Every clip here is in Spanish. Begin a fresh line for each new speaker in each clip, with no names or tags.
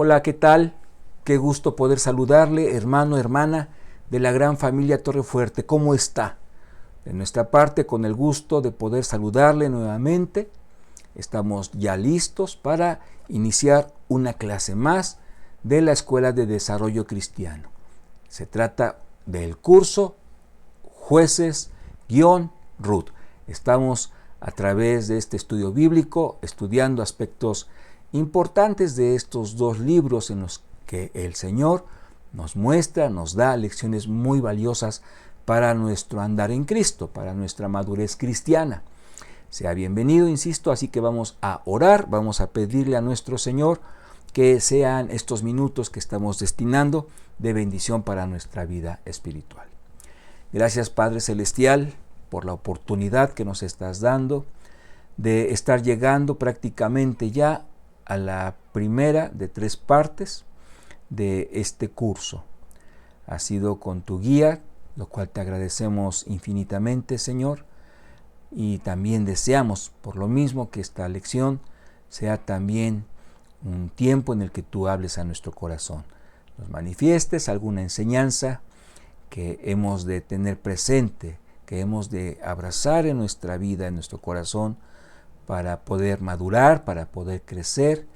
Hola, ¿qué tal? Qué gusto poder saludarle, hermano, hermana de la gran familia Torrefuerte. ¿Cómo está? De nuestra parte, con el gusto de poder saludarle nuevamente. Estamos ya listos para iniciar una clase más de la Escuela de Desarrollo Cristiano. Se trata del curso Jueces-Ruth. Estamos a través de este estudio bíblico estudiando aspectos importantes de estos dos libros en los que el Señor nos muestra, nos da lecciones muy valiosas para nuestro andar en Cristo, para nuestra madurez cristiana. Sea bienvenido, insisto, así que vamos a orar, vamos a pedirle a nuestro Señor que sean estos minutos que estamos destinando de bendición para nuestra vida espiritual. Gracias, Padre Celestial, por la oportunidad que nos estás dando de estar llegando prácticamente ya a la primera de 3 partes de este curso. Ha sido con tu guía, lo cual te agradecemos infinitamente, Señor, y también deseamos por lo mismo que esta lección sea también un tiempo en el que tú hables a nuestro corazón, nos manifiestes alguna enseñanza que hemos de tener presente, que hemos de abrazar en nuestra vida, en nuestro corazón, para poder madurar, para poder crecer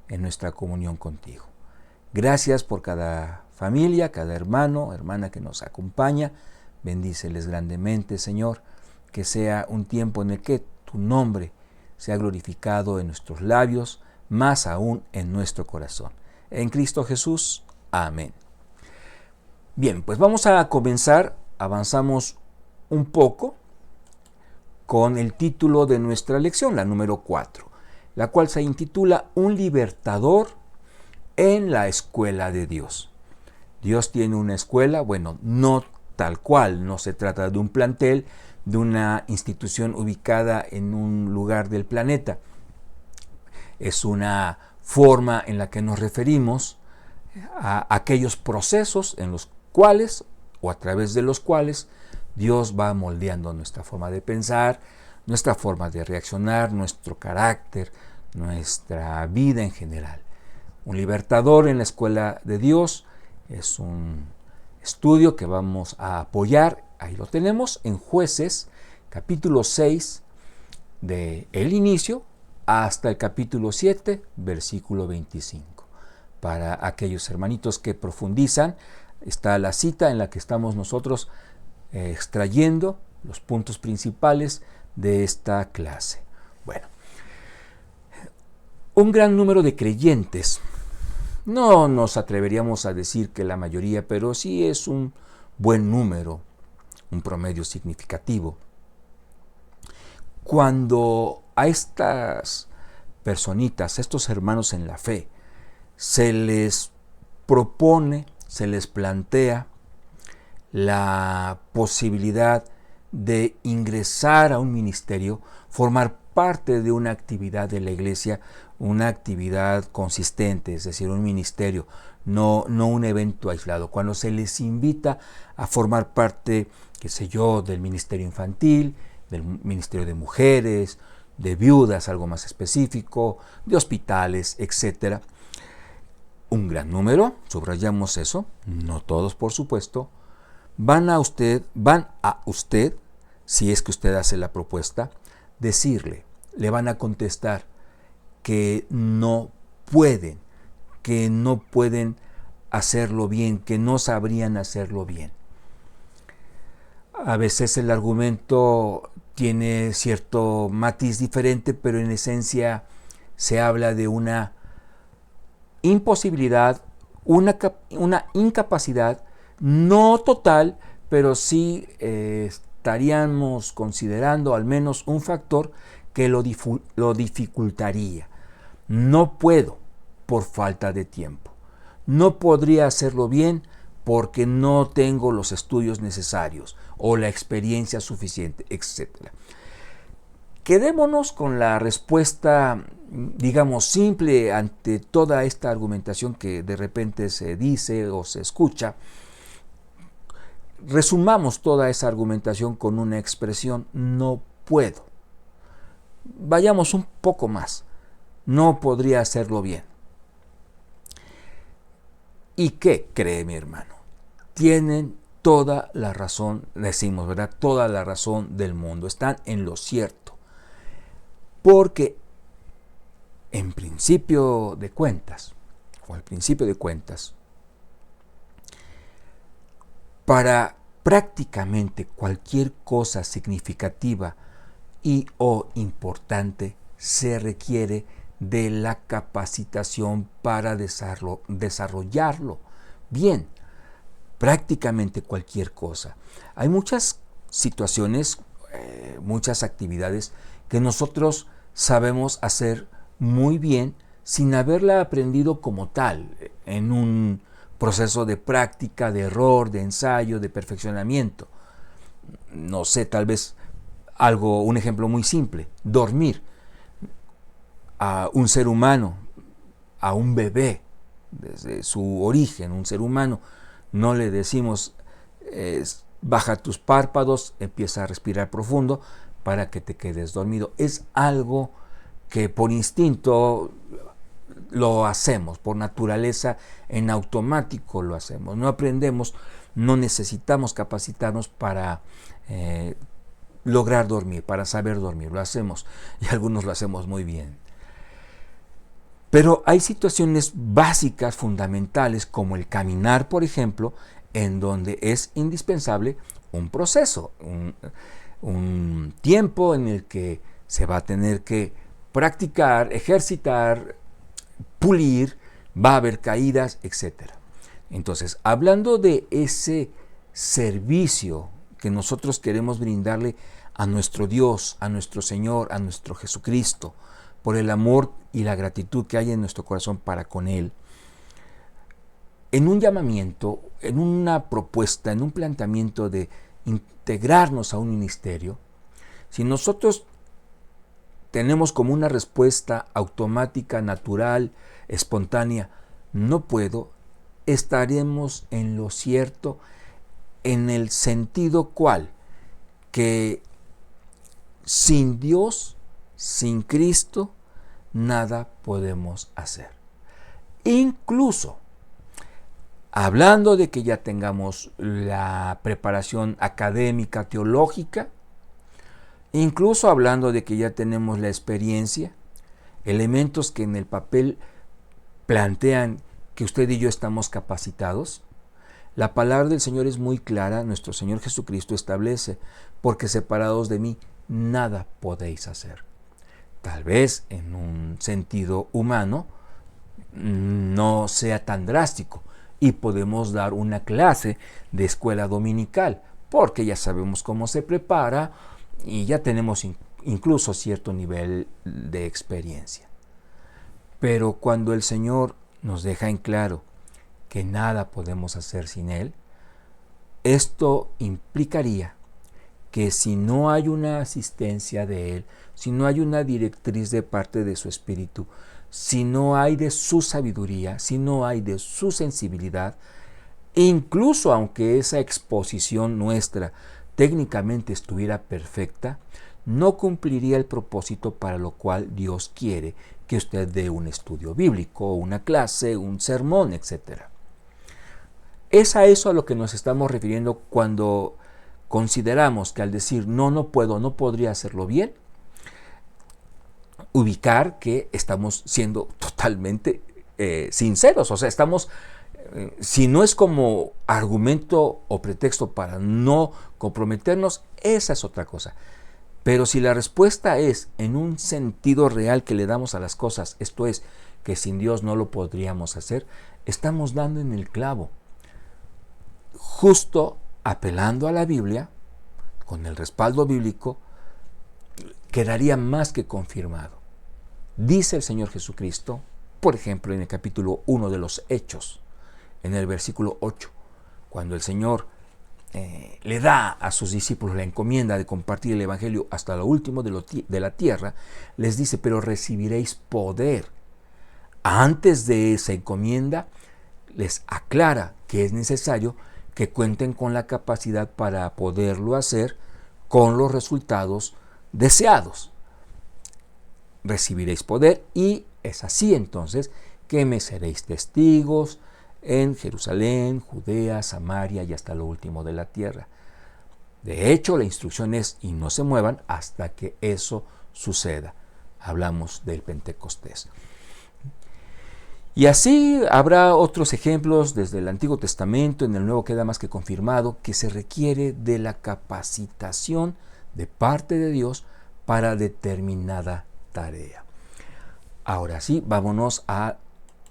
en nuestra comunión contigo. Gracias por cada familia, cada hermano, hermana que nos acompaña. Bendíceles grandemente, Señor, que sea un tiempo en el que tu nombre sea glorificado en nuestros labios, más aún en nuestro corazón. En Cristo Jesús. Amén. Bien, pues vamos a comenzar. Avanzamos un poco con el título de nuestra lección, la número 4, la cual se intitula Un libertador en la escuela de Dios. Dios tiene una escuela, bueno, no tal cual, no se trata de un plantel, de una institución ubicada en un lugar del planeta. Es una forma en la que nos referimos a aquellos procesos en los cuales, o a través de los cuales, Dios va moldeando nuestra forma de pensar, nuestra forma de reaccionar, nuestro carácter, nuestra vida en general. Un libertador en la escuela de Dios es un estudio que vamos a apoyar, ahí lo tenemos, en Jueces, capítulo 6, del inicio hasta el capítulo 7, versículo 25. Para aquellos hermanitos que profundizan, está la cita en la que estamos nosotros extrayendo los puntos principales de esta clase. Bueno, un gran número de creyentes, no nos atreveríamos a decir que la mayoría, pero sí es un buen número, un promedio significativo. Cuando a estas personitas, a estos hermanos en la fe, se les propone, se les plantea la posibilidad de ingresar a un ministerio, formar parte de una actividad de la iglesia, una actividad consistente, es decir, un ministerio, no un evento aislado. Cuando se les invita a formar parte, qué sé yo, del ministerio infantil, del ministerio de mujeres, de viudas, algo más específico, de hospitales, etc. Un gran número, subrayamos eso, no todos por supuesto, van a usted, si es que usted hace la propuesta, decirle, le van a contestar que no pueden hacerlo bien, que no sabrían hacerlo bien. A veces el argumento tiene cierto matiz diferente, pero en esencia se habla de una imposibilidad, una incapacidad, no total, pero sí estaríamos considerando al menos un factor que lo dificultaría. No puedo por falta de tiempo. No podría hacerlo bien porque no tengo los estudios necesarios o la experiencia suficiente, etc. Quedémonos con la respuesta, digamos, simple ante toda esta argumentación que de repente se dice o se escucha. Resumamos toda esa argumentación con una expresión: no puedo. Vayamos un poco más. No podría hacerlo bien. ¿Y qué cree mi hermano? Tienen toda la razón, decimos, ¿verdad? Toda la razón del mundo. Están en lo cierto. Porque en principio de cuentas, o al principio de cuentas, para prácticamente cualquier cosa significativa y o importante se requiere de la capacitación para desarrollarlo. Bien, prácticamente cualquier cosa. Hay muchas situaciones, muchas actividades que nosotros sabemos hacer muy bien sin haberla aprendido como tal, en un proceso de práctica, de error, de ensayo, de perfeccionamiento. No sé, tal vez un ejemplo muy simple, dormir. A un ser humano, a un bebé, desde su origen, un ser humano, no le decimos baja tus párpados, empieza a respirar profundo para que te quedes dormido. Es algo que por instinto lo hacemos, por naturaleza, en automático lo hacemos. No aprendemos, no necesitamos capacitarnos para lograr dormir, para saber dormir. Lo hacemos y algunos lo hacemos muy bien. Pero hay situaciones básicas, fundamentales, como el caminar, por ejemplo, en donde es indispensable un proceso, un tiempo en el que se va a tener que practicar, ejercitar, pulir, va a haber caídas, etc. Entonces, hablando de ese servicio que nosotros queremos brindarle a nuestro Dios, a nuestro Señor, a nuestro Jesucristo, por el amor y la gratitud que hay en nuestro corazón para con Él, en un llamamiento, en una propuesta, en un planteamiento de integrarnos a un ministerio, si nosotros tenemos como una respuesta automática, natural, espontánea, no puedo, estaremos en lo cierto, en el sentido cual que sin Dios, sin Cristo, nada podemos hacer. Incluso, hablando de que ya tengamos la preparación académica, teológica, incluso hablando de que ya tenemos la experiencia, elementos que en el papel plantean que usted y yo estamos capacitados, la palabra del Señor es muy clara, nuestro Señor Jesucristo establece, porque separados de mí, nada podéis hacer. Tal vez en un sentido humano no sea tan drástico y podemos dar una clase de escuela dominical porque ya sabemos cómo se prepara y ya tenemos incluso cierto nivel de experiencia. Pero cuando el Señor nos deja en claro que nada podemos hacer sin Él, esto implicaría que si no hay una asistencia de Él, si no hay una directriz de parte de su Espíritu, si no hay de su sabiduría, si no hay de su sensibilidad, incluso aunque esa exposición nuestra técnicamente estuviera perfecta, no cumpliría el propósito para lo cual Dios quiere que usted dé un estudio bíblico, una clase, un sermón, etc. Es a eso a lo que nos estamos refiriendo cuando consideramos que al decir no puedo, no podría hacerlo bien, ubicar que estamos siendo totalmente sinceros, o sea, estamos, si no es como argumento o pretexto para no comprometernos, esa es otra cosa. Pero si la respuesta es en un sentido real que le damos a las cosas, esto es, que sin Dios no lo podríamos hacer, estamos dando en el clavo. Justo apelando a la Biblia, con el respaldo bíblico, quedaría más que confirmado. Dice el Señor Jesucristo, por ejemplo, en el capítulo 1 de los Hechos, en el versículo 8, cuando el Señor le da a sus discípulos la encomienda de compartir el Evangelio hasta lo último de la tierra, les dice, pero recibiréis poder. Antes de esa encomienda, les aclara que es necesario que cuenten con la capacidad para poderlo hacer con los resultados deseados. Recibiréis poder y es así entonces que me seréis testigos en Jerusalén, Judea, Samaria y hasta lo último de la tierra. De hecho, la instrucción es, y no se muevan hasta que eso suceda. Hablamos del Pentecostés. Y así habrá otros ejemplos desde el Antiguo Testamento, en el Nuevo queda más que confirmado que se requiere de la capacitación de parte de Dios para determinada tarea. Ahora sí, vámonos a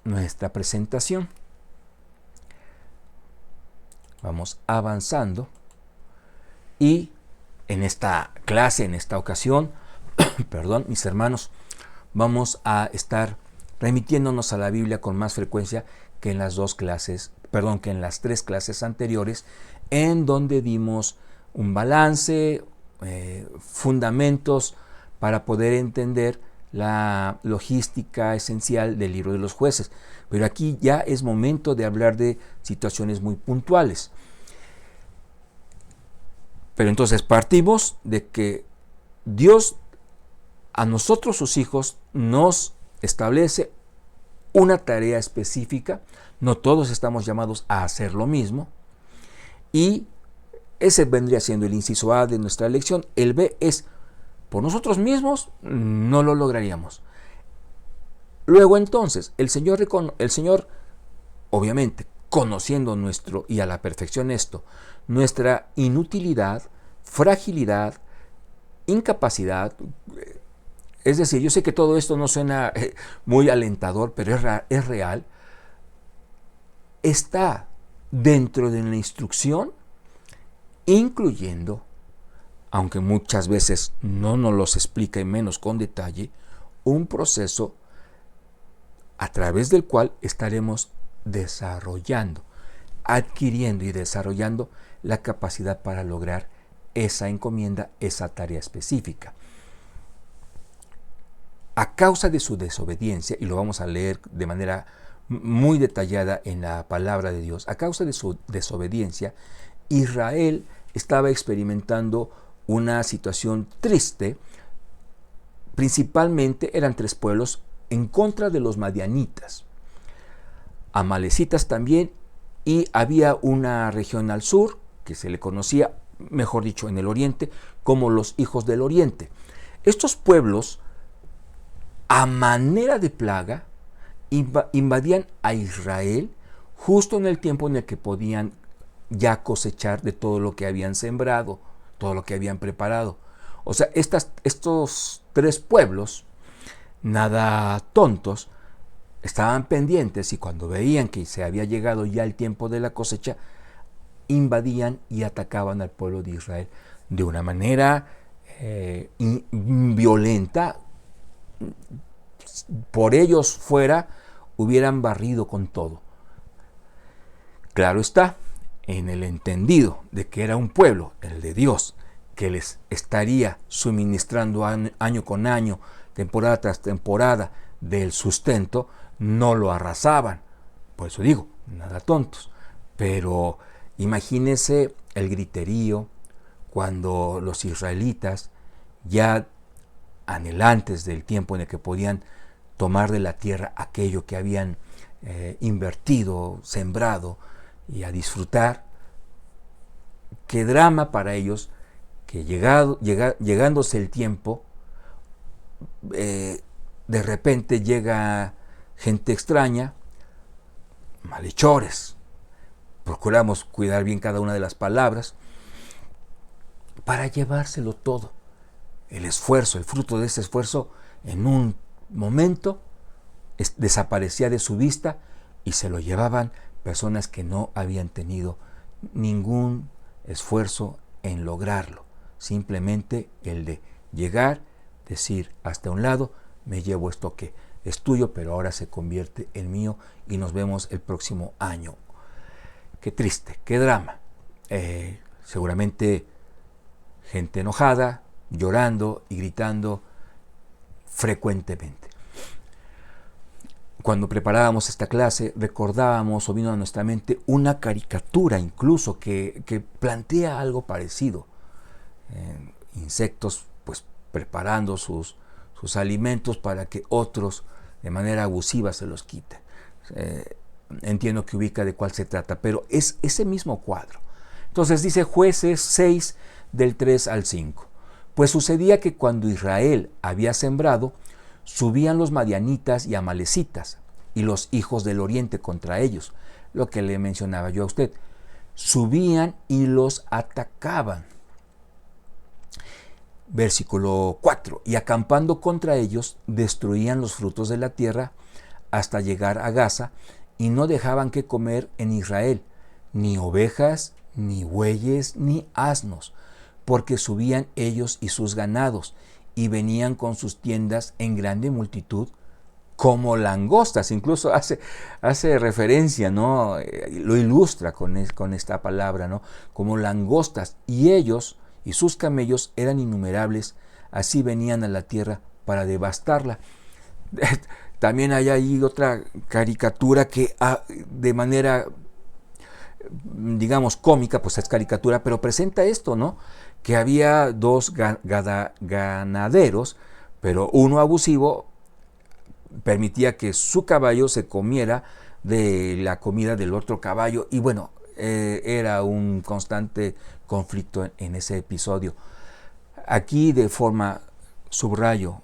nuestra presentación. Vamos avanzando y en esta clase, en esta ocasión, perdón, mis hermanos, vamos a estar remitiéndonos a la Biblia con más frecuencia que en las que en las 3 clases anteriores, en donde dimos un balance, fundamentos para poder entender la logística esencial del libro de los jueces. Pero aquí ya es momento de hablar de situaciones muy puntuales. Pero entonces partimos de que Dios a nosotros, sus hijos, nos establece una tarea específica. No todos estamos llamados a hacer lo mismo. Y ese vendría siendo el inciso A de nuestra lección. El B es, por nosotros mismos no lo lograríamos. Luego entonces, el Señor, obviamente, conociendo y a la perfección esto, nuestra inutilidad, fragilidad, incapacidad. Es decir, yo sé que todo esto no suena muy alentador, pero es real. Está dentro de la instrucción, incluyendo, aunque muchas veces no nos los explica y menos con detalle, un proceso a través del cual estaremos desarrollando, adquiriendo y desarrollando la capacidad para lograr esa encomienda, esa tarea específica. A causa de su desobediencia, y lo vamos a leer de manera muy detallada en la palabra de Dios, a causa de su desobediencia, Israel estaba experimentando una situación triste. Principalmente eran 3 pueblos en contra de los madianitas, amalecitas también, y había una región al sur que se le conocía, mejor dicho, en el oriente, como los hijos del oriente. Estos pueblos, a manera de plaga, invadían a Israel justo en el tiempo en el que podían ya cosechar de todo lo que habían sembrado, todo lo que habían preparado. O sea, estos 3 pueblos, nada tontos, estaban pendientes, y cuando veían que se había llegado ya el tiempo de la cosecha, invadían y atacaban al pueblo de Israel de una manera violenta. Por ellos fuera, hubieran barrido con todo. Claro está, en el entendido de que era un pueblo, el de Dios, que les estaría suministrando año con año, temporada tras temporada, del sustento, no lo arrasaban. Por eso digo, nada tontos. Pero imagínense el griterío cuando los israelitas, ya anhelantes del tiempo en el que podían tomar de la tierra aquello que habían invertido, sembrado, y a disfrutar, qué drama para ellos que llegándose el tiempo, de repente llega gente extraña, malhechores. Procuramos cuidar bien cada una de las palabras para llevárselo todo. El esfuerzo, el fruto de ese esfuerzo, en un momento desaparecía de su vista y se lo llevaban personas que no habían tenido ningún esfuerzo en lograrlo. Simplemente el de llegar, decir hasta un lado, me llevo esto que es tuyo, pero ahora se convierte en mío y nos vemos el próximo año. Qué triste, qué drama. Seguramente gente enojada, llorando y gritando frecuentemente. Cuando preparábamos esta clase, recordábamos o vino a nuestra mente una caricatura incluso que plantea algo parecido. Insectos pues preparando sus alimentos para que otros de manera abusiva se los quiten. entiendo que ubica de cuál se trata, pero es ese mismo cuadro. Entonces dice Jueces 6 del 3 al 5. Pues sucedía que cuando Israel había sembrado, subían los madianitas y amalecitas y los hijos del oriente contra ellos, lo que le mencionaba yo a usted. Subían y los atacaban. Versículo 4. Y acampando contra ellos, destruían los frutos de la tierra hasta llegar a Gaza, y no dejaban que comer en Israel, ni ovejas, ni bueyes, ni asnos, porque subían ellos y sus ganados, y venían con sus tiendas en grande multitud, como langostas. Incluso hace referencia, ¿no? Lo ilustra con esta palabra, ¿no? Como langostas, y ellos y sus camellos eran innumerables, así venían a la tierra para devastarla. También hay ahí otra caricatura que de manera, digamos, cómica, pues es caricatura, pero presenta esto, ¿no? Que había dos ganaderos, pero uno abusivo permitía que su caballo se comiera de la comida del otro caballo, y bueno, era un constante conflicto en ese episodio. Aquí, de forma, subrayo,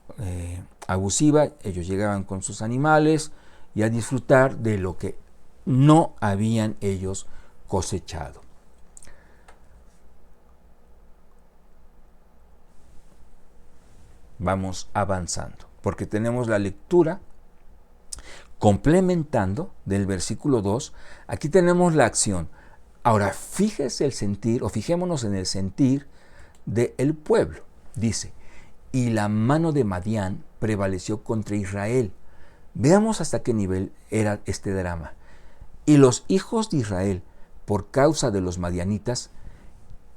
abusiva, ellos llegaban con sus animales y a disfrutar de lo que no habían ellos cosechado. Vamos avanzando, porque tenemos la lectura complementando del versículo 2. Aquí tenemos la acción. Ahora, fíjese el sentir, o fijémonos en el sentir del pueblo. Dice, y la mano de Madián prevaleció contra Israel. Veamos hasta qué nivel era este drama. Y los hijos de Israel, por causa de los madianitas,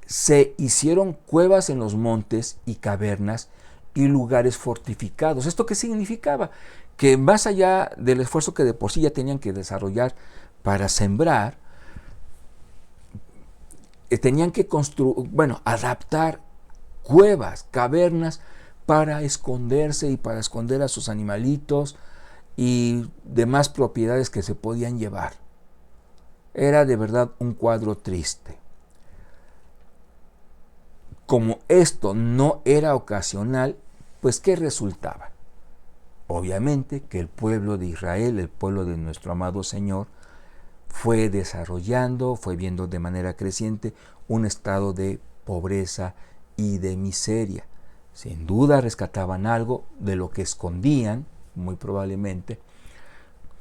se hicieron cuevas en los montes y cavernas y lugares fortificados. ¿Esto qué significaba? Que más allá del esfuerzo que de por sí ya tenían que desarrollar para sembrar, tenían que adaptar cuevas, cavernas para esconderse y para esconder a sus animalitos y demás propiedades que se podían llevar. Era de verdad un cuadro triste. Como esto no era ocasional, pues ¿qué resultaba? Obviamente que el pueblo de Israel, el pueblo de nuestro amado Señor, fue desarrollando, fue viendo de manera creciente un estado de pobreza y de miseria. Sin duda rescataban algo de lo que escondían, muy probablemente,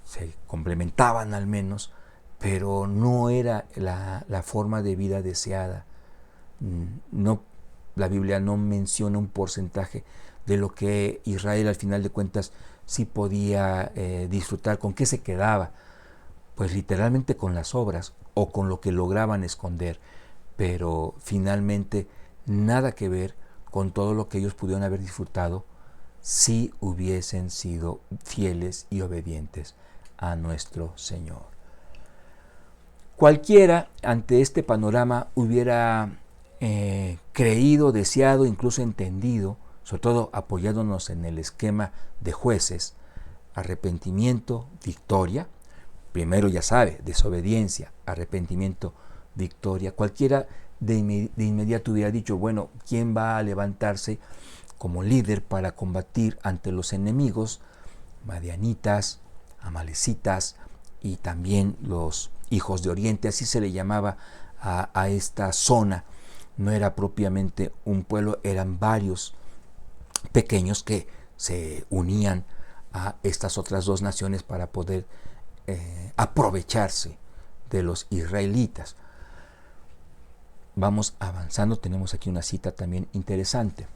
se complementaban al menos, pero no era la forma de vida deseada. No, la Biblia no menciona un porcentaje de lo que Israel al final de cuentas sí podía disfrutar, con qué se quedaba. Pues literalmente con las obras o con lo que lograban esconder, pero finalmente nada que ver con todo lo que ellos pudieron haber disfrutado si hubiesen sido fieles y obedientes a nuestro Señor. Cualquiera ante este panorama hubiera creído, deseado, incluso entendido, sobre todo apoyándonos en el esquema de Jueces, arrepentimiento, victoria. Primero, ya sabe, desobediencia, arrepentimiento, victoria. Cualquiera de inmediato hubiera dicho, bueno, ¿quién va a levantarse como líder para combatir ante los enemigos? Madianitas, amalecitas y también los hijos de Oriente, así se le llamaba a esta zona. No era propiamente un pueblo, eran varios pequeños que se unían a estas otras dos naciones para poder aprovecharse de los israelitas. Vamos avanzando, tenemos aquí una cita también interesante.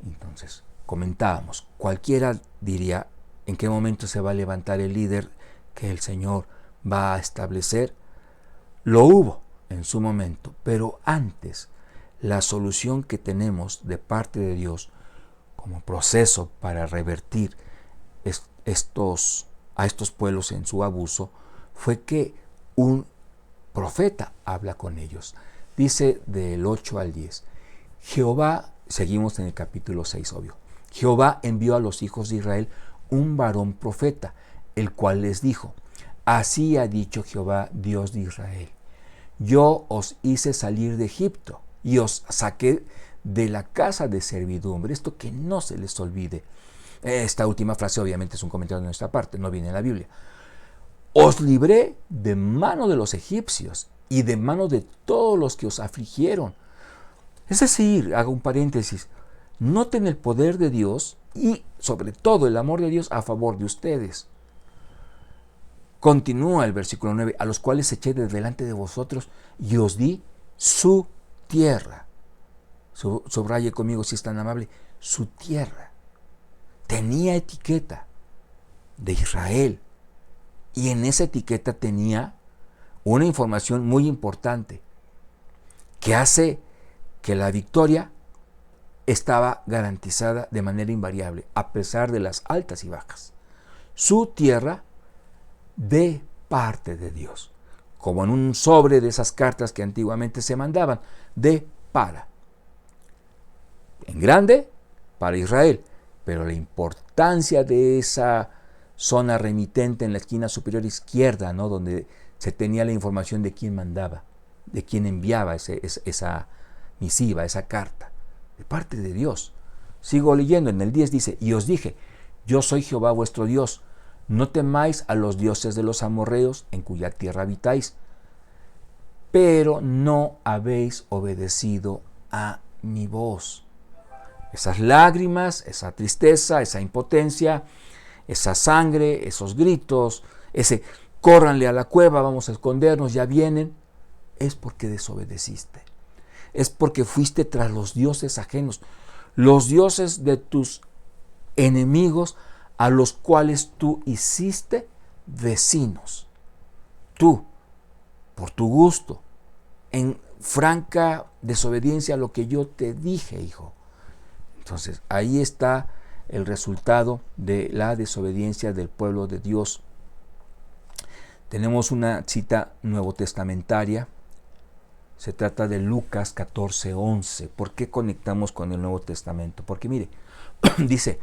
Entonces, comentábamos, cualquiera diría, ¿en qué momento se va a levantar el líder que el Señor va a establecer? Lo hubo en su momento, pero antes, la solución que tenemos de parte de Dios como proceso para revertir a estos pueblos en su abuso fue que un profeta habla con ellos. Dice del 8 al 10, Jehová, seguimos en el capítulo 6, obvio, Jehová envió a los hijos de Israel un varón profeta, el cual les dijo, Así ha dicho Jehová, Dios de Israel. Yo os hice salir de Egipto y os saqué de la casa de servidumbre. Esto que no se les olvide. Esta última frase obviamente es un comentario de nuestra parte, no viene en la Biblia. Os libré de mano de los egipcios y de mano de todos los que os afligieron. Es decir, hago un paréntesis, noten el poder de Dios y sobre todo el amor de Dios a favor de ustedes. Continúa el versículo 9, a los cuales eché de delante de vosotros y os di su tierra. Subraye conmigo si es tan amable, su tierra. Tenía etiqueta de Israel y en esa etiqueta tenía una información muy importante que hace que la victoria estaba garantizada de manera invariable, a pesar de las altas y bajas. Su tierra de parte de Dios, como en un sobre de esas cartas que antiguamente se mandaban, de para. En grande, para Israel, pero la importancia de esa zona remitente en la esquina superior izquierda, ¿no?, donde se tenía la información de quién mandaba, de quién enviaba esa misiva, esa carta, de parte de Dios. Sigo leyendo, en el 10 dice, y os dije, yo soy Jehová vuestro Dios, no temáis a los dioses de los amorreos en cuya tierra habitáis, pero no habéis obedecido a mi voz. Esas lágrimas, esa tristeza, esa impotencia, esa sangre, esos gritos, ese córranle a la cueva, vamos a escondernos, ya vienen, es porque desobedeciste. Es porque fuiste tras los dioses ajenos, los dioses de tus enemigos, a los cuales tú hiciste vecinos. Tú, por tu gusto, en franca desobediencia a lo que yo te dije, hijo. Entonces, ahí está el resultado de la desobediencia del pueblo de Dios. Tenemos una cita nuevo testamentaria. Se trata de Lucas 14:11. ¿Por qué conectamos con el Nuevo Testamento? Porque mire, dice,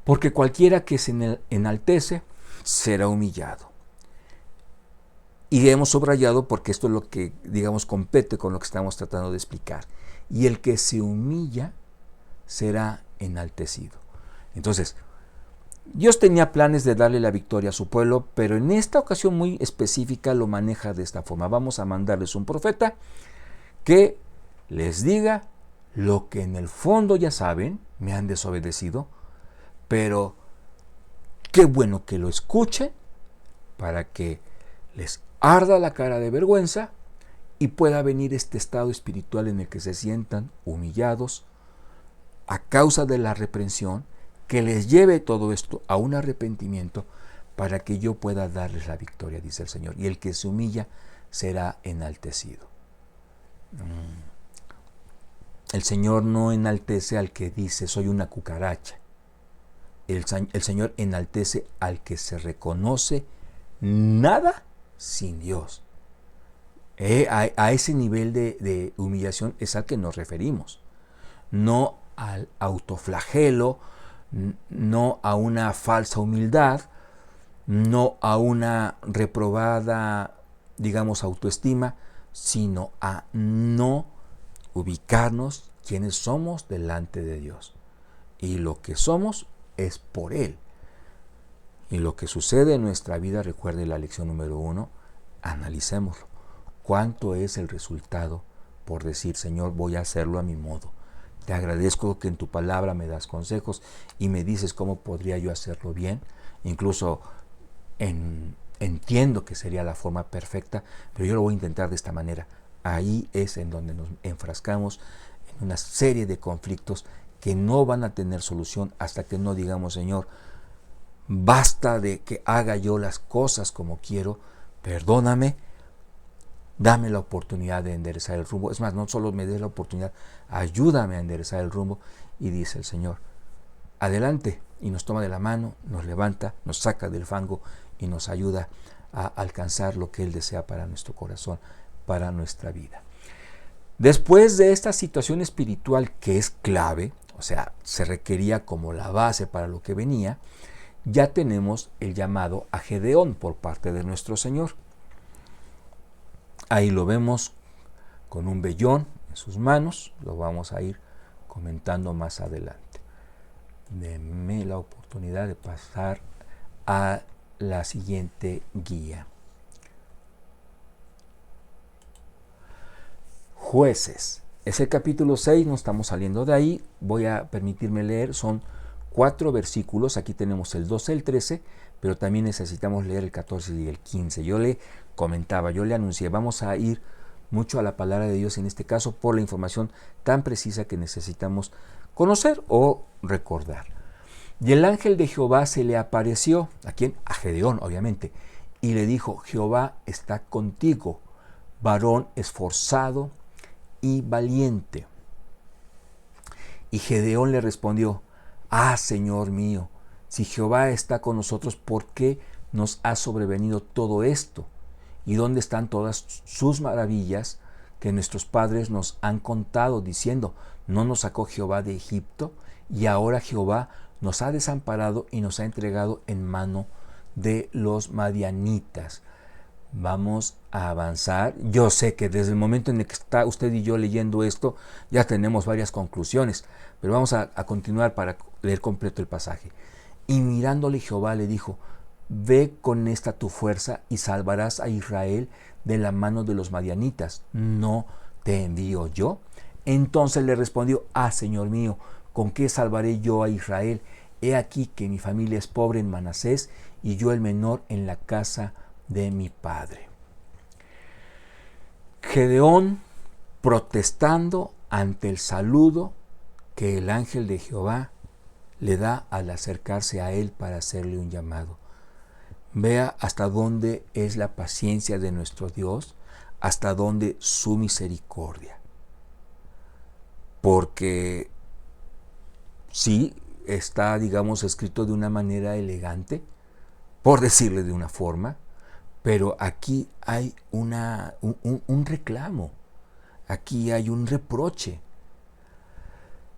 porque cualquiera que se enaltece será humillado. Y hemos subrayado porque esto es lo que, digamos, compete con lo que estamos tratando de explicar. Y el que se humilla será enaltecido. Entonces, Dios tenía planes de darle la victoria a su pueblo, pero en esta ocasión muy específica lo maneja de esta forma. Vamos a mandarles un profeta que les diga lo que en el fondo ya saben, me han desobedecido, pero qué bueno que lo escuchen para que les arda la cara de vergüenza y pueda venir este estado espiritual en el que se sientan humillados a causa de la reprensión, que les lleve todo esto a un arrepentimiento para que yo pueda darles la victoria, dice el Señor. Y el que se humilla será enaltecido. El Señor no enaltece al que dice soy una cucaracha. El Señor enaltece al que se reconoce nada sin Dios. A ese nivel de humillación es al que nos referimos. No al autoflagelo, no a una falsa humildad, no a una reprobada, digamos, autoestima, sino a no ubicarnos quienes somos delante de Dios. Y lo que somos es por Él. Y lo que sucede en nuestra vida, recuerde la lección número 1, analicémoslo. ¿Cuánto es el resultado por decir, Señor, voy a hacerlo a mi modo? Te agradezco que en tu palabra me das consejos y me dices cómo podría yo hacerlo bien. Incluso entiendo que sería la forma perfecta, pero yo lo voy a intentar de esta manera. Ahí es en donde nos enfrascamos en una serie de conflictos que no van a tener solución hasta que no digamos, Señor, basta de que haga yo las cosas como quiero, perdóname, dame la oportunidad de enderezar el rumbo. Es más, no solo me des la oportunidad, ayúdame a enderezar el rumbo. Y dice el Señor, adelante, y nos toma de la mano, nos levanta, nos saca del fango y nos ayuda a alcanzar lo que Él desea para nuestro corazón, para nuestra vida. Después de esta situación espiritual que es clave, o sea, se requería como la base para lo que venía, ya tenemos el llamado a Gedeón por parte de nuestro Señor. Ahí lo vemos con un vellón en sus manos, lo vamos a ir comentando más adelante. Denme la oportunidad de pasar a la siguiente guía. Jueces. Es el capítulo 6, no estamos saliendo de ahí. Voy a permitirme leer, son 4 versículos. Aquí tenemos el 12, el 13, pero también necesitamos leer el 14 y el 15. Yo le comentaba, yo le anuncié, vamos a ir mucho a la palabra de Dios en este caso por la información tan precisa que necesitamos conocer o recordar. Y el ángel de Jehová se le apareció, ¿a quién? A Gedeón, obviamente, y le dijo: Jehová está contigo, varón esforzado y valiente. Y Gedeón le respondió: Ah, Señor mío, si Jehová está con nosotros, ¿por qué nos ha sobrevenido todo esto? ¿Y dónde están todas sus maravillas que nuestros padres nos han contado, diciendo: ¿no nos sacó Jehová de Egipto? Y ahora Jehová nos ha desamparado y nos ha entregado en mano de los madianitas. Vamos a avanzar. Yo sé que desde el momento en el que está usted y yo leyendo esto, ya tenemos varias conclusiones, pero vamos a continuar para leer completo el pasaje. Y mirándole Jehová le dijo: Ve con esta tu fuerza y salvarás a Israel de la mano de los madianitas. ¿No te envío yo? Entonces le respondió: Ah, Señor mío, ¿con qué salvaré yo a Israel? He aquí que mi familia es pobre en Manasés y yo el menor en la casa de mi padre. Gedeón protestando ante el saludo que el ángel de Jehová le da al acercarse a él para hacerle un llamado. Vea hasta dónde es la paciencia de nuestro Dios, hasta dónde su misericordia. Porque sí, está, digamos, escrito de una manera elegante, por decirle de una forma, pero aquí hay un reclamo, aquí hay un reproche.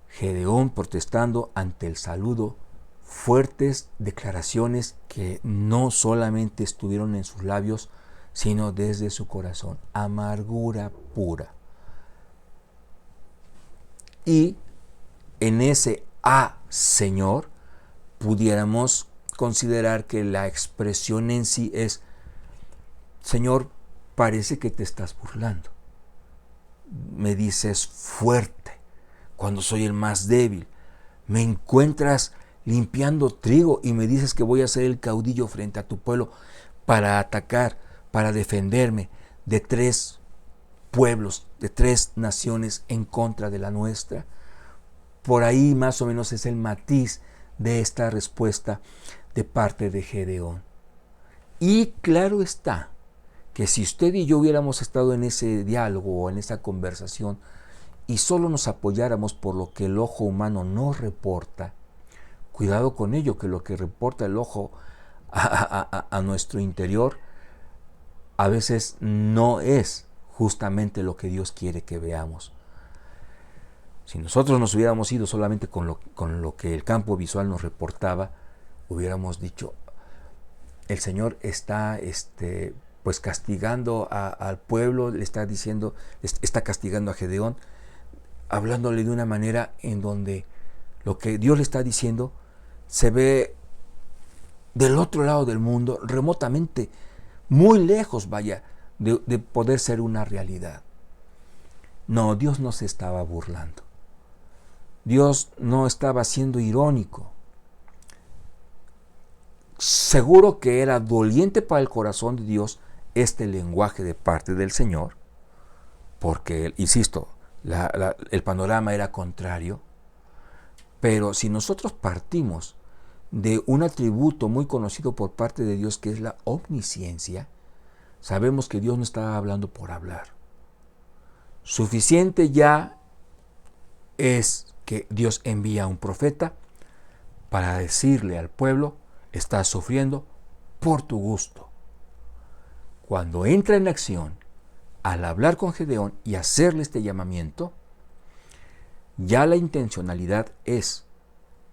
Gedeón protestando ante el saludo, fuertes declaraciones que no solamente estuvieron en sus labios, sino desde su corazón, amargura pura. Y en ese "Ah, Señor", pudiéramos considerar que la expresión en sí es: Señor, parece que te estás burlando. Me dices fuerte cuando soy el más débil. Me encuentras limpiando trigo y me dices que voy a ser el caudillo frente a tu pueblo para atacar, para defenderme de 3 pueblos, de 3 naciones en contra de la nuestra. Por ahí más o menos es el matiz de esta respuesta de parte de Gedeón. Y claro está que si usted y yo hubiéramos estado en ese diálogo o en esa conversación y solo nos apoyáramos por lo que el ojo humano nos reporta, cuidado con ello, que lo que reporta el ojo a nuestro interior a veces no es justamente lo que Dios quiere que veamos. Si nosotros nos hubiéramos ido solamente con lo que el campo visual nos reportaba, hubiéramos dicho: el Señor está pues castigando al pueblo, le está diciendo, está castigando a Gedeón, hablándole de una manera en donde lo que Dios le está diciendo se ve del otro lado del mundo, remotamente, muy lejos, vaya, de poder ser una realidad. No, Dios no se estaba burlando. Dios no estaba siendo irónico. Seguro que era doliente para el corazón de Dios este lenguaje de parte del Señor, porque, insisto, el panorama era contrario. Pero si nosotros partimos de un atributo muy conocido por parte de Dios, que es la omnisciencia, sabemos que Dios no estaba hablando por hablar. Suficiente ya es que Dios envía a un profeta para decirle al pueblo: estás sufriendo por tu gusto. Cuando entra en acción, al hablar con Gedeón y hacerle este llamamiento, ya la intencionalidad es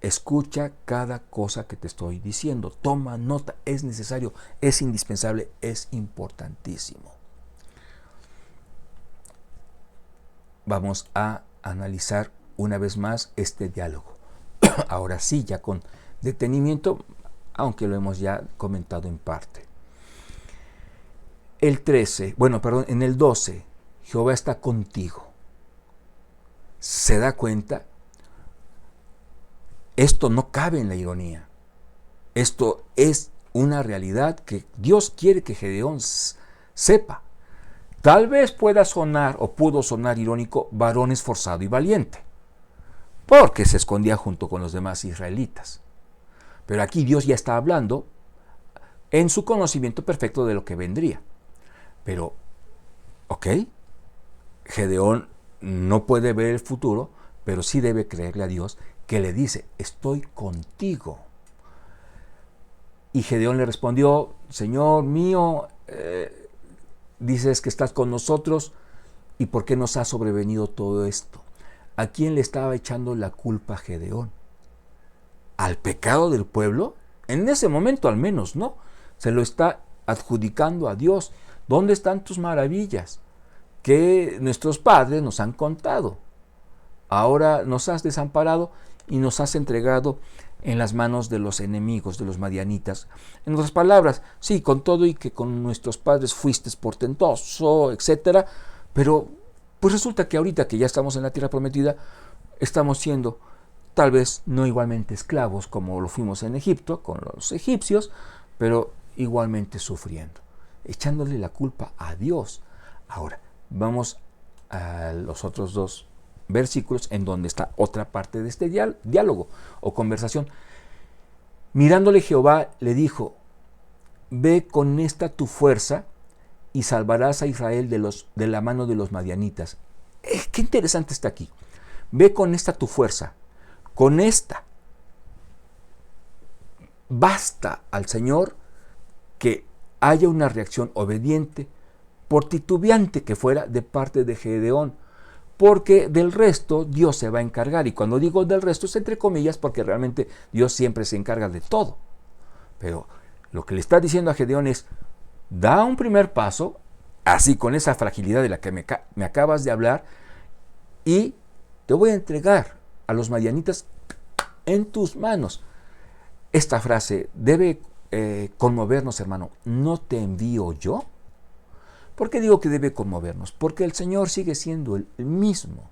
escucha cada cosa que te estoy diciendo, toma nota, es necesario, es indispensable, es importantísimo. Vamos a analizar una vez más este diálogo. Ahora sí, ya con detenimiento, aunque lo hemos ya comentado en parte. En el 12, Jehová está contigo. ¿Se da cuenta? Esto no cabe en la ironía. Esto es una realidad que Dios quiere que Gedeón sepa. Tal vez pueda sonar o pudo sonar irónico, varón esforzado y valiente, porque se escondía junto con los demás israelitas. Pero aquí Dios ya está hablando en su conocimiento perfecto de lo que vendría. Pero, ok, Gedeón no puede ver el futuro, pero sí debe creerle a Dios que le dice, estoy contigo. Y Gedeón le respondió, Señor mío, dices que estás con nosotros, ¿y por qué nos ha sobrevenido todo esto? ¿A quién le estaba echando la culpa a Gedeón? ¿Al pecado del pueblo? En ese momento al menos, ¿no? Se lo está adjudicando a Dios. ¿Dónde están tus maravillas que nuestros padres nos han contado? Ahora nos has desamparado y nos has entregado en las manos de los enemigos, de los madianitas. En otras palabras, sí, con todo y que con nuestros padres fuiste portentoso, etc. Pero pues resulta que ahorita que ya estamos en la tierra prometida, estamos siendo tal vez no igualmente esclavos como lo fuimos en Egipto, con los egipcios, pero igualmente sufriendo, echándole la culpa a Dios. Ahora, vamos a los otros dos versículos en donde está otra parte de este diálogo o conversación. Mirándole Jehová le dijo, ve con esta tu fuerza y salvarás a Israel de la mano de los madianitas. Qué interesante está aquí. Ve con esta tu fuerza. Con esta basta al Señor que haya una reacción obediente, por titubeante que fuera, de parte de Gedeón, porque del resto Dios se va a encargar. Y cuando digo del resto es entre comillas, porque realmente Dios siempre se encarga de todo. Pero lo que le está diciendo a Gedeón es, da un primer paso, así con esa fragilidad de la que me acabas de hablar, y te voy a entregar a los madianitas en tus manos. Esta frase debe conmovernos, hermano. ¿No te envío yo? ¿Por qué digo que debe conmovernos? Porque el Señor sigue siendo el mismo.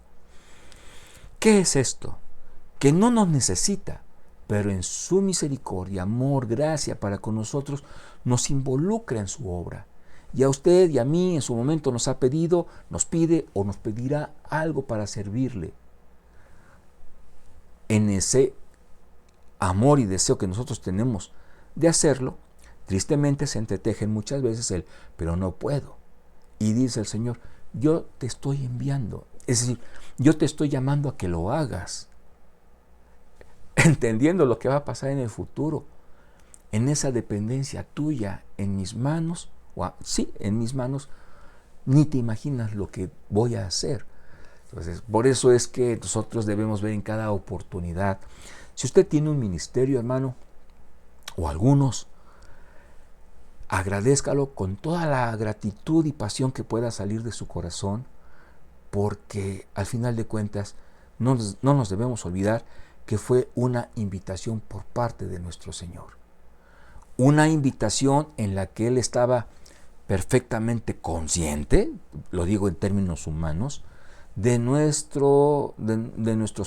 ¿Qué es esto? Que no nos necesita, pero en su misericordia, amor, gracia para con nosotros, nos involucra en su obra. Y a usted y a mí en su momento nos ha pedido, nos pide o nos pedirá algo para servirle. En ese amor y deseo que nosotros tenemos de hacerlo, tristemente se entretejen muchas veces el, pero no puedo. Y dice el Señor, yo te estoy enviando. Es decir, yo te estoy llamando a que lo hagas. Entendiendo lo que va a pasar en el futuro. En esa dependencia tuya, en mis manos, en mis manos, ni te imaginas lo que voy a hacer. Entonces, por eso es que nosotros debemos ver en cada oportunidad. Si usted tiene un ministerio, hermano, o algunos, agradézcalo con toda la gratitud y pasión que pueda salir de su corazón, porque al final de cuentas no nos debemos olvidar que fue una invitación por parte de nuestro Señor. Una invitación en la que Él estaba perfectamente consciente, lo digo en términos humanos, de nuestros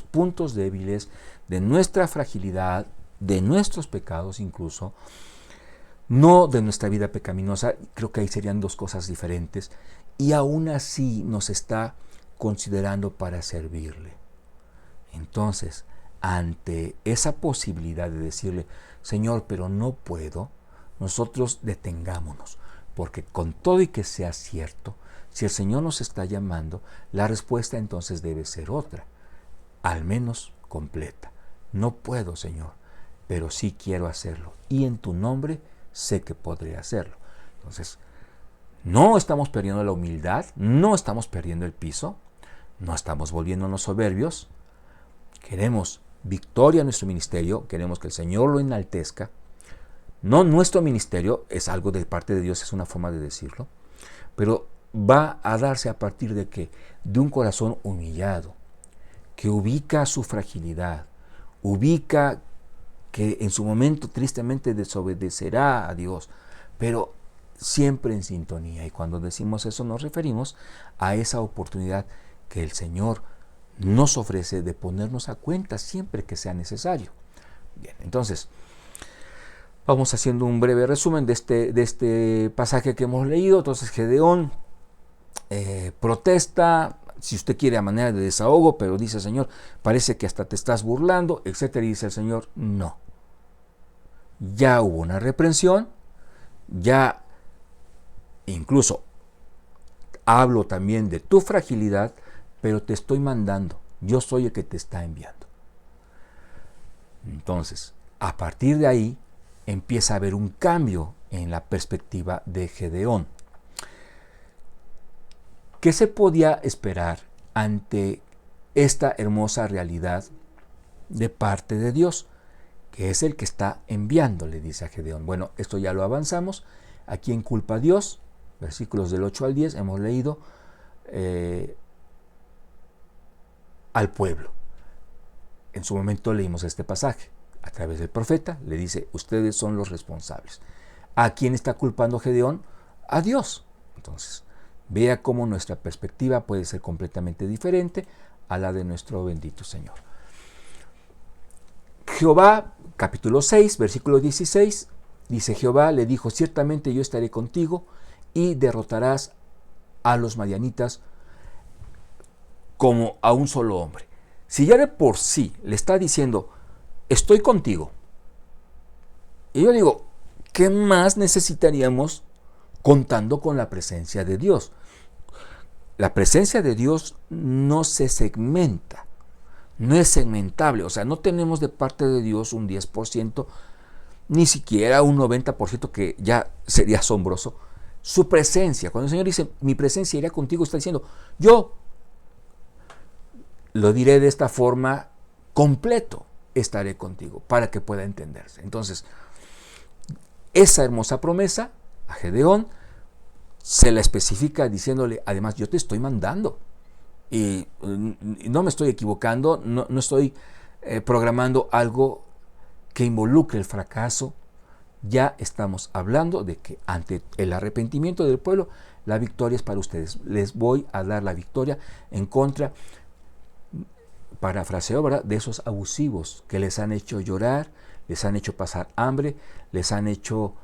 puntos débiles, de nuestra fragilidad, de nuestros pecados incluso, no de nuestra vida pecaminosa. Creo que ahí serían dos cosas diferentes, y aún así nos está considerando para servirle. Entonces, ante esa posibilidad de decirle, Señor, pero no puedo, nosotros detengámonos, porque con todo y que sea cierto, si el Señor nos está llamando, la respuesta entonces debe ser otra, al menos completa. No puedo, Señor, pero sí quiero hacerlo, y en tu nombre sé que podré hacerlo. Entonces, no estamos perdiendo la humildad, no estamos perdiendo el piso, no estamos volviéndonos soberbios. Queremos victoria a nuestro ministerio, queremos que el Señor lo enaltezca. No nuestro ministerio, es algo de parte de Dios, es una forma de decirlo, pero va a darse a partir de que de un corazón humillado, que ubica su fragilidad, ubica que en su momento tristemente desobedecerá a Dios, pero siempre en sintonía. Y cuando decimos eso nos referimos a esa oportunidad que el Señor nos ofrece de ponernos a cuenta siempre que sea necesario. Bien, entonces vamos haciendo un breve resumen de este pasaje que hemos leído. Entonces Gedeón protesta, si usted quiere, a manera de desahogo, pero dice: Señor, parece que hasta te estás burlando, etcétera. Y dice el Señor: no. Ya hubo una reprensión, ya incluso hablo también de tu fragilidad, pero te estoy mandando. Yo soy el que te está enviando. Entonces, a partir de ahí, empieza a haber un cambio en la perspectiva de Gedeón. ¿Qué se podía esperar ante esta hermosa realidad de parte de Dios? Que es el que está enviando, le dice a Gedeón. Bueno, esto ya lo avanzamos. ¿A quién culpa a Dios? Versículos del 8 al 10 hemos leído al pueblo. En su momento leímos este pasaje. A través del profeta le dice: ustedes son los responsables. ¿A quién está culpando Gedeón? A Dios. Entonces, vea cómo nuestra perspectiva puede ser completamente diferente a la de nuestro bendito Señor. Jehová, capítulo 6, versículo 16, dice: Jehová le dijo: ciertamente yo estaré contigo y derrotarás a los madianitas como a un solo hombre. Si ya de por sí le está diciendo: estoy contigo, y yo digo, ¿qué más necesitaríamos contando con la presencia de Dios? La presencia de Dios no se segmenta, no es segmentable. O sea, no tenemos de parte de Dios un 10%, ni siquiera un 90%, que ya sería asombroso. Su presencia, cuando el Señor dice: mi presencia irá contigo, está diciendo: yo lo diré de esta forma, completo estaré contigo, para que pueda entenderse. Entonces, esa hermosa promesa a Gedeón se la especifica diciéndole: además, yo te estoy mandando. Y no me estoy equivocando, no estoy programando algo que involucre el fracaso. Ya estamos hablando de que ante el arrepentimiento del pueblo, la victoria es para ustedes. Les voy a dar la victoria en contra, parafraseo, ¿verdad?, de esos abusivos que les han hecho llorar, les han hecho pasar hambre, les han hecho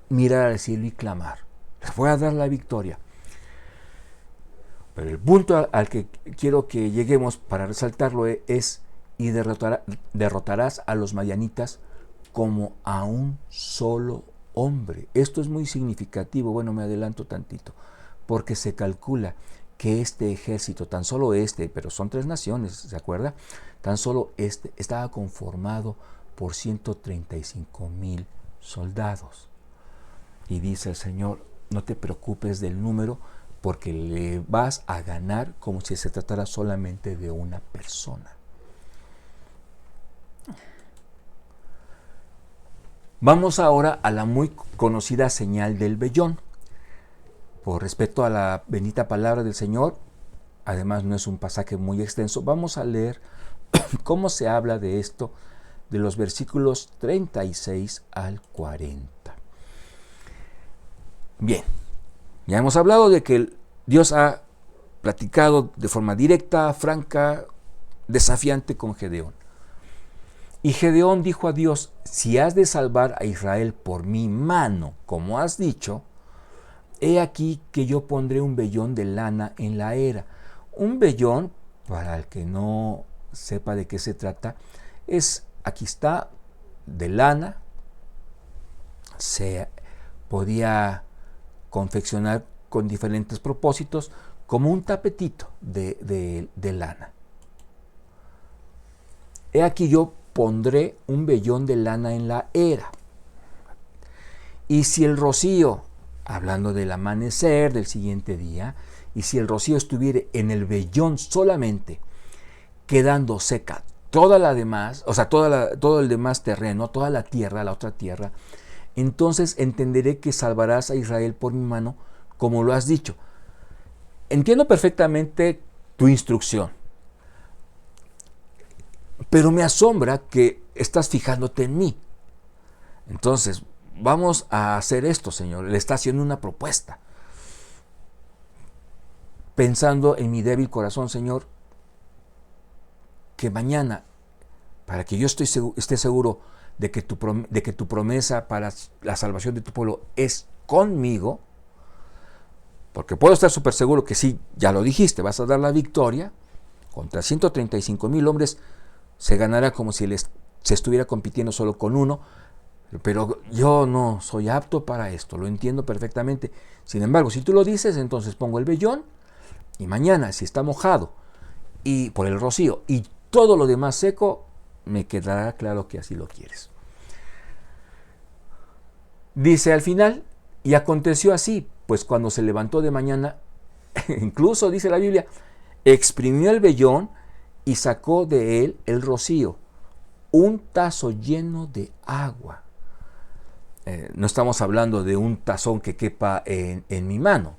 mirar al cielo y clamar. Les voy a dar la victoria. Pero el punto al que quiero que lleguemos para resaltarlo es: y derrotarás a los madianitas como a un solo hombre. Esto es muy significativo. Bueno, me adelanto tantito, porque se calcula que este ejército, tan solo este, pero son 3 naciones, ¿se acuerda? Tan solo este estaba conformado por 135,000 soldados. Y dice el Señor: no te preocupes del número, porque le vas a ganar como si se tratara solamente de una persona. Vamos ahora a la muy conocida señal del vellón. Por respeto a la bendita palabra del Señor, además no es un pasaje muy extenso, vamos a leer cómo se habla de esto de los versículos 36 al 40. Bien, ya hemos hablado de que Dios ha platicado de forma directa, franca, desafiante con Gedeón. Y Gedeón dijo a Dios: si has de salvar a Israel por mi mano, como has dicho, he aquí que yo pondré un vellón de lana en la era. Un vellón, para el que no sepa de qué se trata, aquí está, de lana. Se podía confeccionar con diferentes propósitos, como un tapetito de lana. He aquí yo pondré un vellón de lana en la era. Y si el rocío, hablando del amanecer del siguiente día, y si el rocío estuviere en el vellón solamente, quedando seca toda la demás, o sea, todo el demás terreno, toda la tierra, la otra tierra, entonces entenderé que salvarás a Israel por mi mano, como lo has dicho. Entiendo perfectamente tu instrucción, pero me asombra que estás fijándote en mí. Entonces, vamos a hacer esto, Señor. Le está haciendo una propuesta. Pensando en mi débil corazón, Señor, que mañana, para que yo esté seguro de que tu promesa para la salvación de tu pueblo es conmigo, porque puedo estar súper seguro que sí, ya lo dijiste, vas a dar la victoria, contra 135,000 hombres se ganará como si se estuviera compitiendo solo con uno, pero yo no soy apto para esto, lo entiendo perfectamente. Sin embargo, si tú lo dices, entonces pongo el vellón, y mañana, si está mojado y por el rocío y todo lo demás seco, me quedará claro que así lo quieres. Dice al final, y aconteció así, pues cuando se levantó de mañana, incluso dice la Biblia, exprimió el vellón y sacó de él el rocío, un tazo lleno de agua. No estamos hablando de un tazón que quepa en mi mano.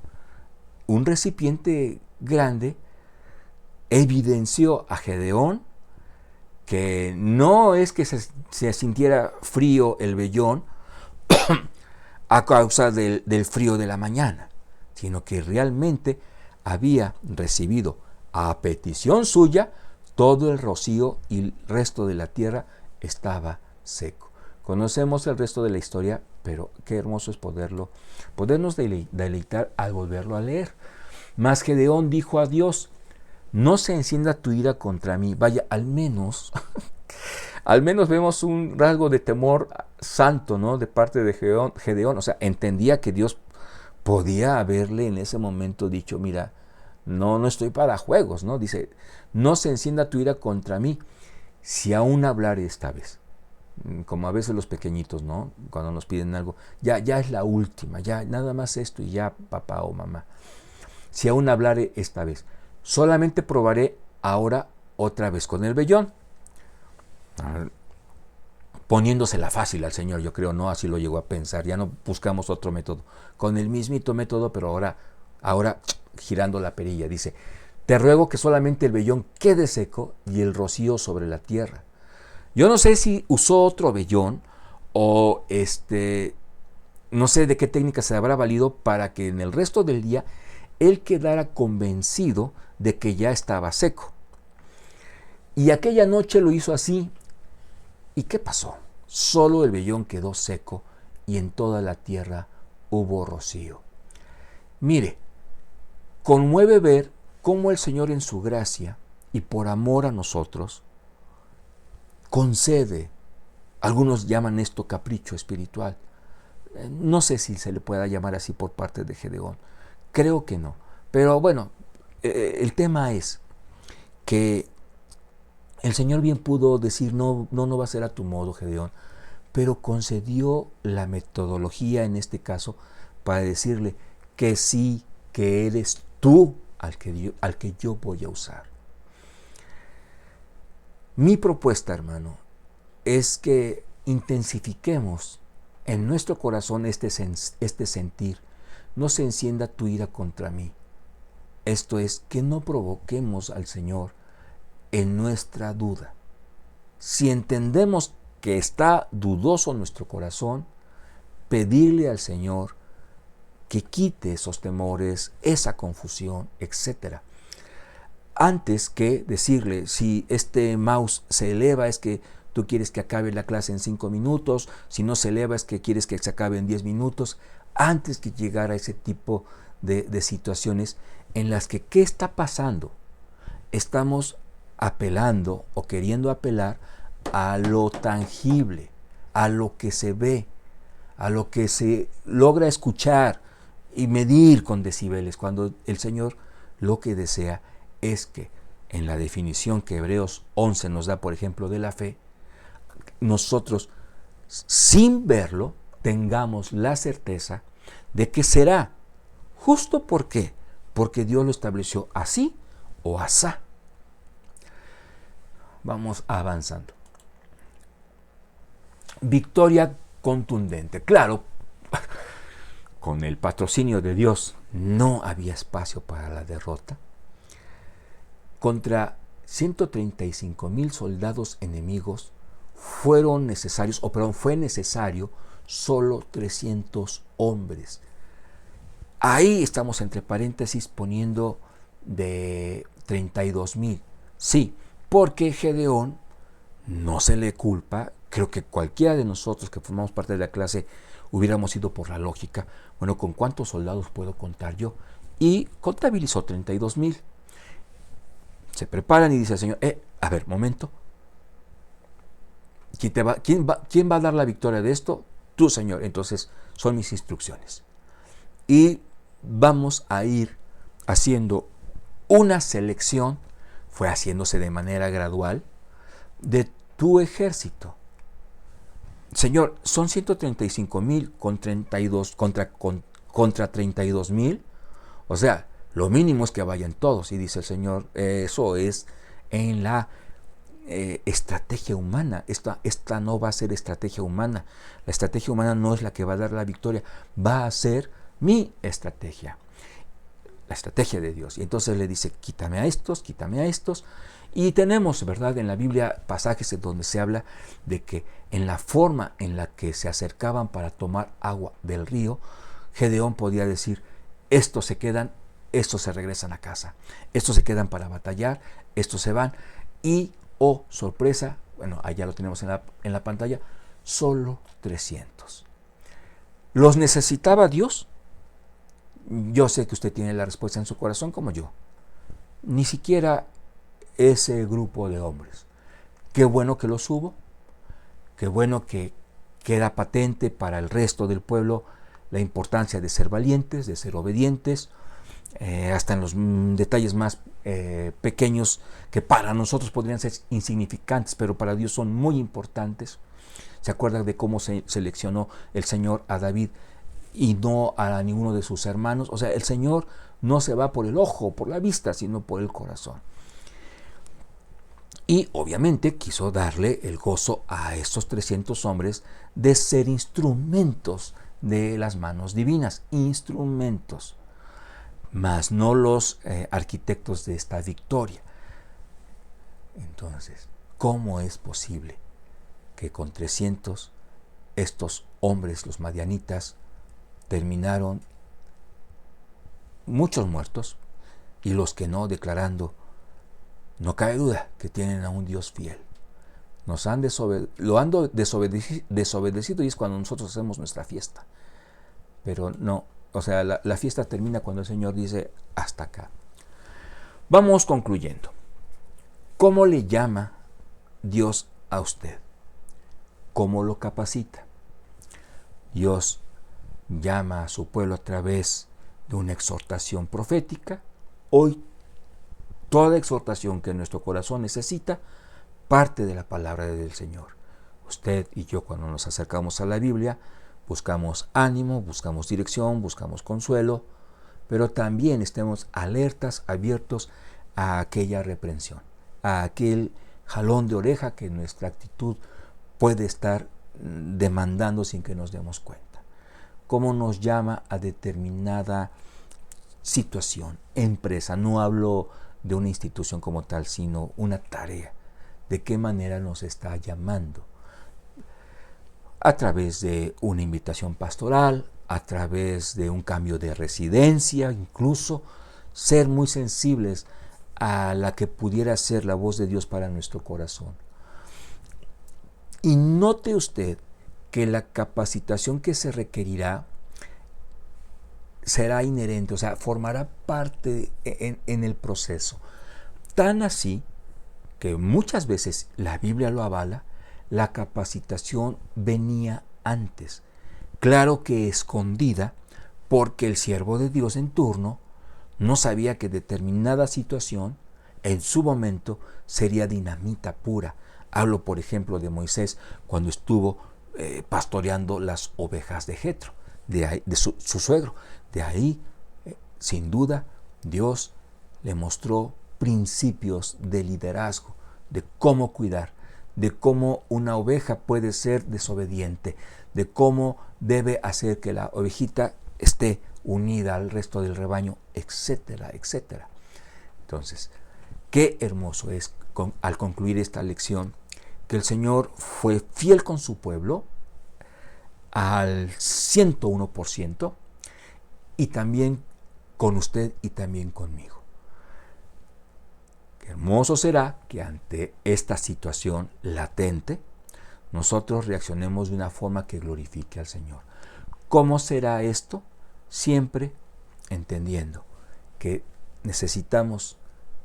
Un recipiente grande evidenció a Gedeón que no es que se sintiera frío el vellón a causa del frío de la mañana, sino que realmente había recibido a petición suya todo el rocío y el resto de la tierra estaba seco. Conocemos el resto de la historia, pero qué hermoso es podernos deleitar al volverlo a leer. Mas Gedeón dijo a Dios, no se encienda tu ira contra mí. Vaya, al menos vemos un rasgo de temor santo, ¿no? De parte de Gedeón. O sea, entendía que Dios podía haberle en ese momento dicho, mira, no estoy para juegos, ¿no? Dice, no se encienda tu ira contra mí, si aún hablaré esta vez. Como a veces los pequeñitos, ¿no? Cuando nos piden algo, ya es la última, ya nada más esto y ya papá o mamá. Si aún hablaré esta vez, solamente probaré ahora otra vez con el vellón. Poniéndosela fácil al Señor, yo creo, no así lo llegó a pensar, ya no buscamos otro método, con el mismito método, pero ahora girando la perilla, dice, te ruego que solamente el vellón quede seco y el rocío sobre la tierra. Yo no sé si usó otro vellón o no sé de qué técnica se habrá valido para que en el resto del día él quedara convencido de que ya estaba seco. Y aquella noche lo hizo así. ¿Y qué pasó? Solo el vellón quedó seco y en toda la tierra hubo rocío. Mire, conmueve ver cómo el Señor en su gracia y por amor a nosotros concede, algunos llaman esto capricho espiritual. No sé si se le pueda llamar así por parte de Gedeón. Creo que no. Pero bueno, el tema es que el Señor bien pudo decir, no va a ser a tu modo, Gedeón, pero concedió la metodología en este caso para decirle que sí, que eres tú al que yo voy a usar. Mi propuesta, hermano, es que intensifiquemos en nuestro corazón este sentir. No se encienda tu ira contra mí. Esto es, que no provoquemos al Señor en nuestra duda. Si entendemos que está dudoso nuestro corazón, pedirle al Señor que quite esos temores, esa confusión, etc. Antes que decirle, si este mouse se eleva es que tú quieres que acabe la clase en 5 minutos, si no se eleva es que quieres que se acabe en 10 minutos, antes que llegar a ese tipo de situaciones en las que, ¿qué está pasando? Estamos apelando o queriendo apelar a lo tangible, a lo que se ve, a lo que se logra escuchar y medir con decibeles, cuando el Señor lo que desea es que en la definición que Hebreos 11 nos da, por ejemplo, de la fe, nosotros, sin verlo, tengamos la certeza de que será justo. ¿Por qué? Porque Dios lo estableció así o asá. Vamos avanzando. Victoria contundente. Claro, con el patrocinio de Dios no había espacio para la derrota. Contra 135,000 soldados enemigos fue necesario solo 300 hombres. Ahí estamos entre paréntesis poniendo de 32,000. Sí, porque Gedeón no se le culpa. Creo que cualquiera de nosotros que formamos parte de la clase hubiéramos ido por la lógica. Bueno, ¿con cuántos soldados puedo contar yo? Y contabilizó 32,000. Se preparan y dice el Señor, a ver, momento. ¿Quién va a dar la victoria de esto? Tú, Señor. Entonces, son mis instrucciones. Y vamos a ir haciendo una selección, fue haciéndose de manera gradual, de tu ejército. Señor, son 135,000 contra 32,000. O sea, lo mínimo es que vayan todos. Y dice el Señor, eso es en la estrategia humana. Esta no va a ser estrategia humana. La estrategia humana no es la que va a dar la victoria. Va a ser mi estrategia. La estrategia de Dios. Y entonces le dice, quítame a estos. Y tenemos, ¿verdad?, en la Biblia pasajes en donde se habla de que en la forma en la que se acercaban para tomar agua del río, Gedeón podía decir, estos se quedan, estos se regresan a casa. Estos se quedan para batallar, estos se van. Y, sorpresa, bueno, allá lo tenemos en la pantalla, solo 300. ¿Los necesitaba Dios? Yo sé que usted tiene la respuesta en su corazón como yo. Ni siquiera ese grupo de hombres. Qué bueno que los hubo, qué bueno que queda patente para el resto del pueblo la importancia de ser valientes, de ser obedientes, hasta en los detalles más pequeños que para nosotros podrían ser insignificantes, pero para Dios son muy importantes. ¿Se acuerdan de cómo se seleccionó el Señor a David y no a ninguno de sus hermanos? O sea, el Señor no se va por el ojo, por la vista, sino por el corazón. Y obviamente quiso darle el gozo a estos 300 hombres de ser instrumentos de las manos divinas, instrumentos, mas no los arquitectos de esta victoria. Entonces, ¿cómo es posible que con 300 estos hombres, los madianitas, terminaron muchos muertos y los que no declarando, no cabe duda que tienen a un Dios fiel? Lo han desobedecido y es cuando nosotros hacemos nuestra fiesta. Pero no, o sea, la fiesta termina cuando el Señor dice, hasta acá. Vamos concluyendo. ¿Cómo le llama Dios a usted? ¿Cómo lo capacita? Dios llama a su pueblo a través de una exhortación profética. Hoy, toda exhortación que nuestro corazón necesita parte de la palabra del Señor. Usted y yo, cuando nos acercamos a la Biblia, buscamos ánimo, buscamos dirección, buscamos consuelo, pero también estemos alertas, abiertos a aquella reprensión, a aquel jalón de oreja que nuestra actitud puede estar demandando sin que nos demos cuenta. ¿Cómo nos llama a determinada situación, empresa? No hablo de una institución como tal, sino una tarea. ¿De qué manera nos está llamando? A través de una invitación pastoral, a través de un cambio de residencia, incluso ser muy sensibles a la que pudiera ser la voz de Dios para nuestro corazón. Y note usted que la capacitación que se requerirá será inherente, o sea, formará parte en el proceso. Tan así que muchas veces la Biblia lo avala, la capacitación venía antes. Claro que escondida, porque el siervo de Dios en turno no sabía que determinada situación en su momento sería dinamita pura. Hablo, por ejemplo, de Moisés cuando estuvo pastoreando las ovejas de Jetro, de su suegro. De ahí, sin duda, Dios le mostró principios de liderazgo, de cómo cuidar, de cómo una oveja puede ser desobediente, de cómo debe hacer que la ovejita esté unida al resto del rebaño, etcétera, etcétera. Entonces, qué hermoso es al concluir esta lección que el Señor fue fiel con su pueblo al 101% y también con usted y también conmigo. Qué hermoso será que ante esta situación latente nosotros reaccionemos de una forma que glorifique al Señor. ¿Cómo será esto? Siempre entendiendo que necesitamos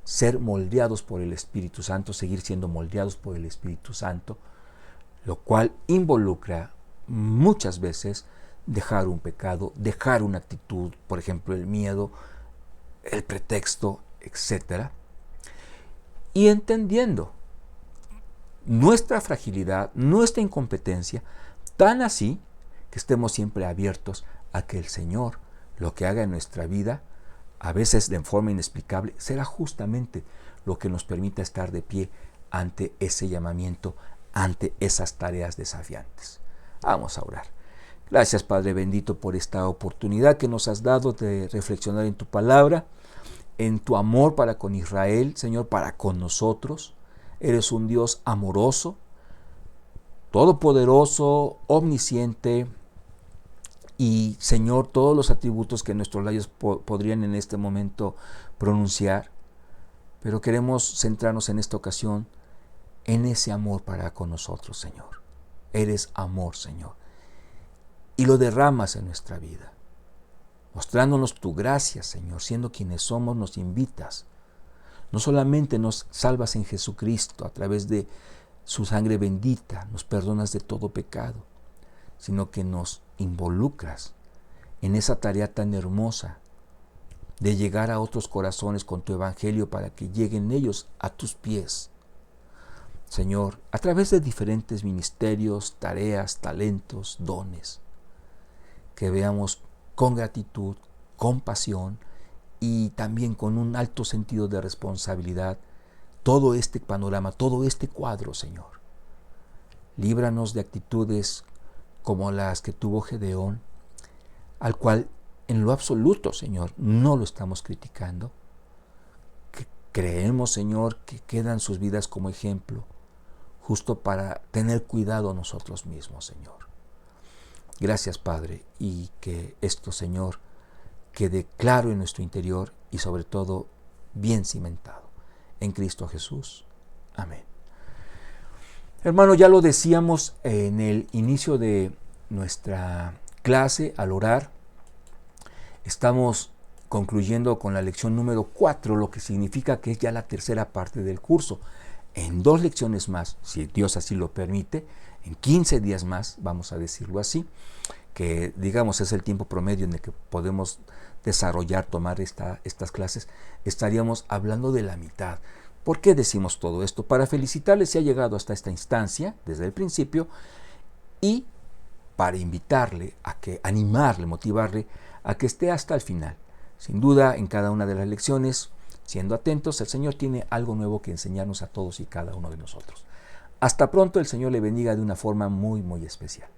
ser moldeados por el Espíritu Santo, seguir siendo moldeados por el Espíritu Santo, lo cual involucra muchas veces dejar un pecado, dejar una actitud, por ejemplo, el miedo, el pretexto, etc. Y entendiendo nuestra fragilidad, nuestra incompetencia, tan así que estemos siempre abiertos a que el Señor, lo que haga en nuestra vida, a veces de forma inexplicable, será justamente lo que nos permita estar de pie ante ese llamamiento, ante esas tareas desafiantes. Vamos a orar. Gracias, Padre bendito, por esta oportunidad que nos has dado de reflexionar en tu palabra, en tu amor para con Israel, Señor, para con nosotros. Eres un Dios amoroso, todopoderoso, omnisciente, y, Señor, todos los atributos que nuestros labios podrían en este momento pronunciar, pero queremos centrarnos en esta ocasión en ese amor para con nosotros, Señor. Eres amor, Señor, y lo derramas en nuestra vida, mostrándonos tu gracia, Señor, siendo quienes somos, nos invitas. No solamente nos salvas en Jesucristo a través de su sangre bendita, nos perdonas de todo pecado, sino que nos involucras en esa tarea tan hermosa de llegar a otros corazones con tu evangelio para que lleguen ellos a tus pies. Señor, a través de diferentes ministerios, tareas, talentos, dones, que veamos con gratitud, con pasión y también con un alto sentido de responsabilidad todo este panorama, todo este cuadro, Señor. Líbranos de actitudes como las que tuvo Gedeón, al cual en lo absoluto, Señor, no lo estamos criticando. Que creemos, Señor, que quedan sus vidas como ejemplo, justo para tener cuidado nosotros mismos, Señor. Gracias, Padre, y que esto, Señor, quede claro en nuestro interior y sobre todo bien cimentado. En Cristo Jesús. Amén. Hermano, ya lo decíamos en el inicio de nuestra clase al orar. Estamos concluyendo con la lección número 4, lo que significa que es ya la tercera parte del curso. En 2 lecciones más, si Dios así lo permite, en 15 días más, vamos a decirlo así, que digamos es el tiempo promedio en el que podemos desarrollar, tomar estas clases, estaríamos hablando de la mitad. ¿Por qué decimos todo esto? Para felicitarle si ha llegado hasta esta instancia, desde el principio, y para invitarle a que, animarle, motivarle a que esté hasta el final. Sin duda, en cada una de las lecciones, siendo atentos, el Señor tiene algo nuevo que enseñarnos a todos y cada uno de nosotros. Hasta pronto, el Señor le bendiga de una forma muy, muy especial.